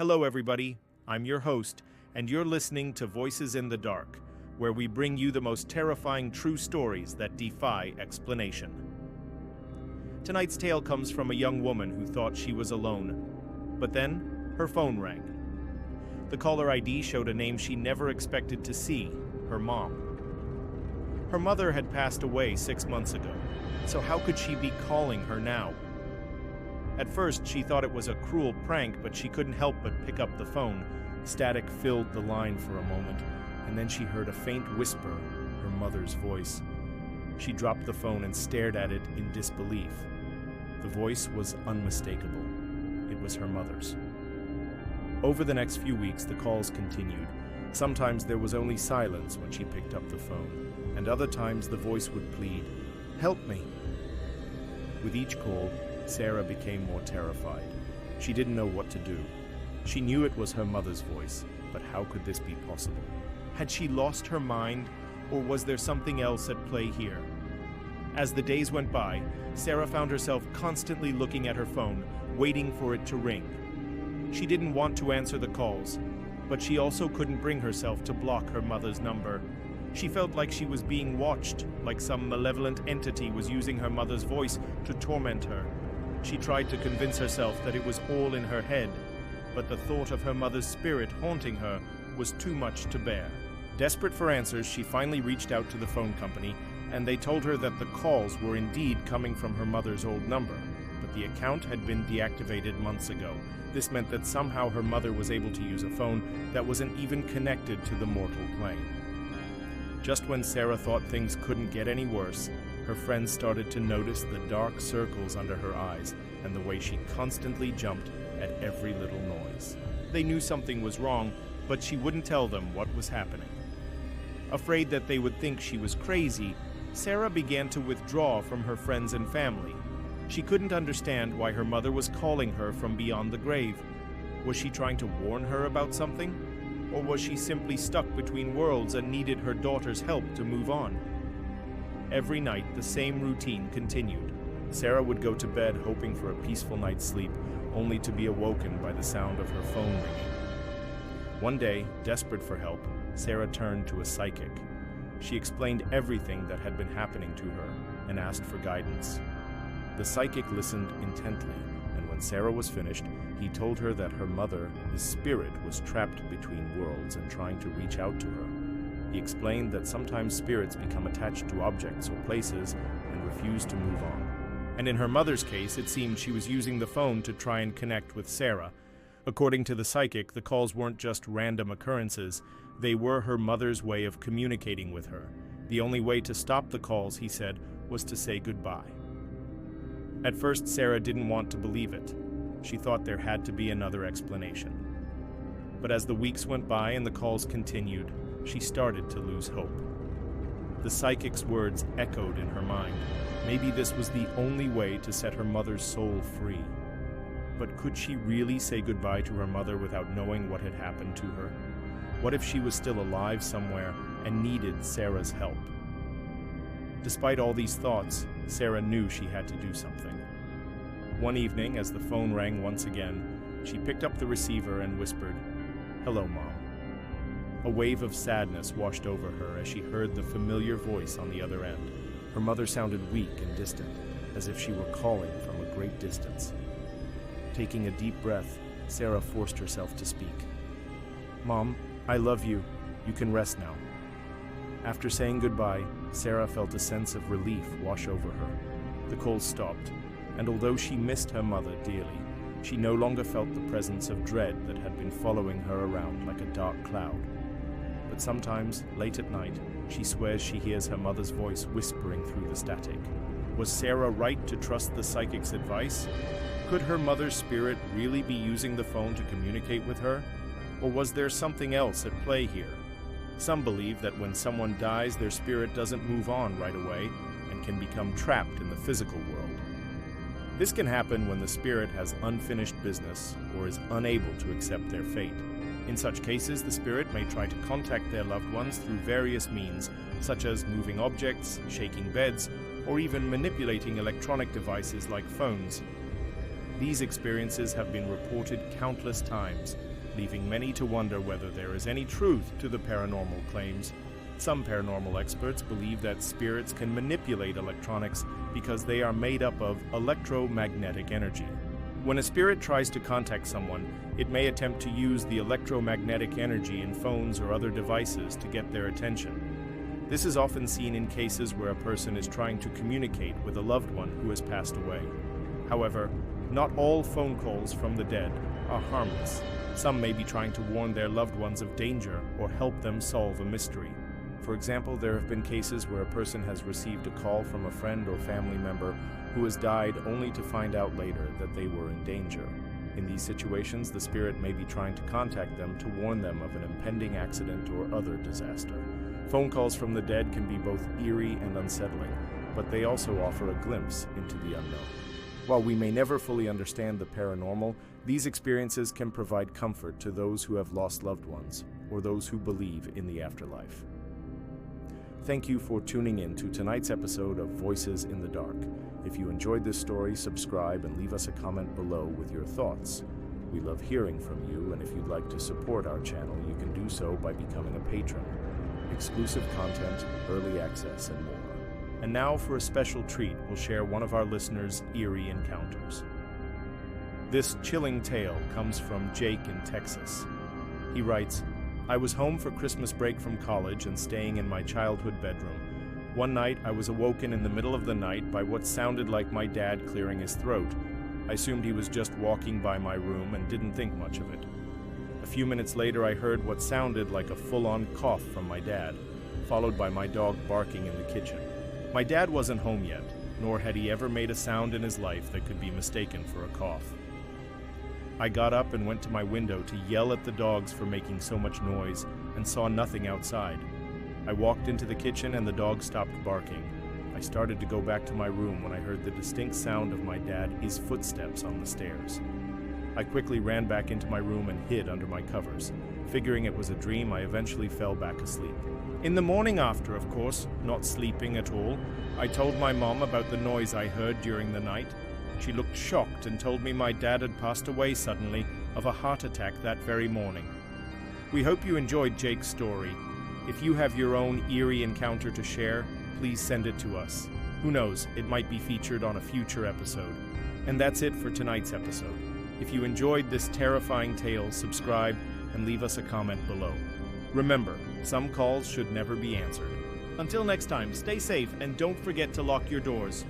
Hello, everybody. I'm your host, and you're listening to Voices in the Dark, where we bring you the most terrifying true stories that defy explanation. Tonight's tale comes from a young woman who thought she was alone, but then her phone rang. The caller ID showed a name she never expected to see, her mom. Her mother had passed away 6 months ago, so how could she be calling her now? At first, she thought it was a cruel prank, but she couldn't help but pick up the phone. Static filled the line for a moment, and then she heard a faint whisper, her mother's voice. She dropped the phone and stared at it in disbelief. The voice was unmistakable. It was her mother's. Over the next few weeks, the calls continued. Sometimes there was only silence when she picked up the phone, and other times the voice would plead, "Help me." With each call, Sarah became more terrified. She didn't know what to do. She knew it was her mother's voice, but how could this be possible? Had she lost her mind, or was there something else at play here? As the days went by, Sarah found herself constantly looking at her phone, waiting for it to ring. She didn't want to answer the calls, but she also couldn't bring herself to block her mother's number. She felt like she was being watched, like some malevolent entity was using her mother's voice to torment her. She tried to convince herself that it was all in her head, but the thought of her mother's spirit haunting her was too much to bear. Desperate for answers, she finally reached out to the phone company, and they told her that the calls were indeed coming from her mother's old number, but the account had been deactivated months ago. This meant that somehow her mother was able to use a phone that wasn't even connected to the mortal plane. Just when Sarah thought things couldn't get any worse, her friends started to notice the dark circles under her eyes and the way she constantly jumped at every little noise. They knew something was wrong, but she wouldn't tell them what was happening. Afraid that they would think she was crazy, Sarah began to withdraw from her friends and family. She couldn't understand why her mother was calling her from beyond the grave. Was she trying to warn her about something? Or was she simply stuck between worlds and needed her daughter's help to move on? Every night, the same routine continued. Sarah would go to bed hoping for a peaceful night's sleep, only to be awoken by the sound of her phone ringing. One day, desperate for help, Sarah turned to a psychic. She explained everything that had been happening to her and asked for guidance. The psychic listened intently, and when Sarah was finished, he told her that her mother, his spirit, was trapped between worlds and trying to reach out to her. He explained that sometimes spirits become attached to objects or places and refuse to move on. And in her mother's case, it seemed she was using the phone to try and connect with Sarah. According to the psychic, the calls weren't just random occurrences. They were her mother's way of communicating with her. The only way to stop the calls, he said, was to say goodbye. At first, Sarah didn't want to believe it. She thought there had to be another explanation. But as the weeks went by and the calls continued, she started to lose hope. The psychic's words echoed in her mind. Maybe this was the only way to set her mother's soul free. But could she really say goodbye to her mother without knowing what had happened to her? What if she was still alive somewhere and needed Sarah's help? Despite all these thoughts, Sarah knew she had to do something. One evening, as the phone rang once again, she picked up the receiver and whispered, "Hello, Mom." A wave of sadness washed over her as she heard the familiar voice on the other end. Her mother sounded weak and distant, as if she were calling from a great distance. Taking a deep breath, Sarah forced herself to speak. "Mom, I love you. You can rest now." After saying goodbye, Sarah felt a sense of relief wash over her. The calls stopped, and although she missed her mother dearly, she no longer felt the presence of dread that had been following her around like a dark cloud. But sometimes, late at night, she swears she hears her mother's voice whispering through the static. Was Sarah right to trust the psychic's advice? Could her mother's spirit really be using the phone to communicate with her? Or was there something else at play here? Some believe that when someone dies, their spirit doesn't move on right away and can become trapped in the physical world. This can happen when the spirit has unfinished business or is unable to accept their fate. In such cases, the spirit may try to contact their loved ones through various means, such as moving objects, shaking beds, or even manipulating electronic devices like phones. These experiences have been reported countless times, leaving many to wonder whether there is any truth to the paranormal claims. Some paranormal experts believe that spirits can manipulate electronics because they are made up of electromagnetic energy. When a spirit tries to contact someone, it may attempt to use the electromagnetic energy in phones or other devices to get their attention. This is often seen in cases where a person is trying to communicate with a loved one who has passed away. However, not all phone calls from the dead are harmless. Some may be trying to warn their loved ones of danger or help them solve a mystery. For example, there have been cases where a person has received a call from a friend or family member who has died only to find out later that they were in danger. In these situations, the spirit may be trying to contact them to warn them of an impending accident or other disaster. Phone calls from the dead can be both eerie and unsettling, but they also offer a glimpse into the unknown. While we may never fully understand the paranormal, these experiences can provide comfort to those who have lost loved ones or those who believe in the afterlife. Thank you for tuning in to tonight's episode of Voices in the Dark. If you enjoyed this story, subscribe and leave us a comment below with your thoughts. We love hearing from you, and if you'd like to support our channel, you can do so by becoming a patron. Exclusive content, early access, and more. And now for a special treat, we'll share one of our listeners' eerie encounters. This chilling tale comes from Jake in Texas. He writes, "I was home for Christmas break from college and staying in my childhood bedroom. One night, I was awoken in the middle of the night by what sounded like my dad clearing his throat. I assumed he was just walking by my room and didn't think much of it. A few minutes later, I heard what sounded like a full-on cough from my dad, followed by my dog barking in the kitchen. My dad wasn't home yet, nor had he ever made a sound in his life that could be mistaken for a cough. I got up and went to my window to yell at the dogs for making so much noise and saw nothing outside. I walked into the kitchen and the dog stopped barking. I started to go back to my room when I heard the distinct sound of my dad's footsteps on the stairs. I quickly ran back into my room and hid under my covers. Figuring it was a dream, I eventually fell back asleep. In the morning after, of course, not sleeping at all, I told my mom about the noise I heard during the night. She looked shocked and told me my dad had passed away suddenly of a heart attack that very morning." We hope you enjoyed Jake's story. If you have your own eerie encounter to share, please send it to us. Who knows, it might be featured on a future episode. And that's it for tonight's episode. If you enjoyed this terrifying tale, subscribe and leave us a comment below. Remember, some calls should never be answered. Until next time, stay safe and don't forget to lock your doors.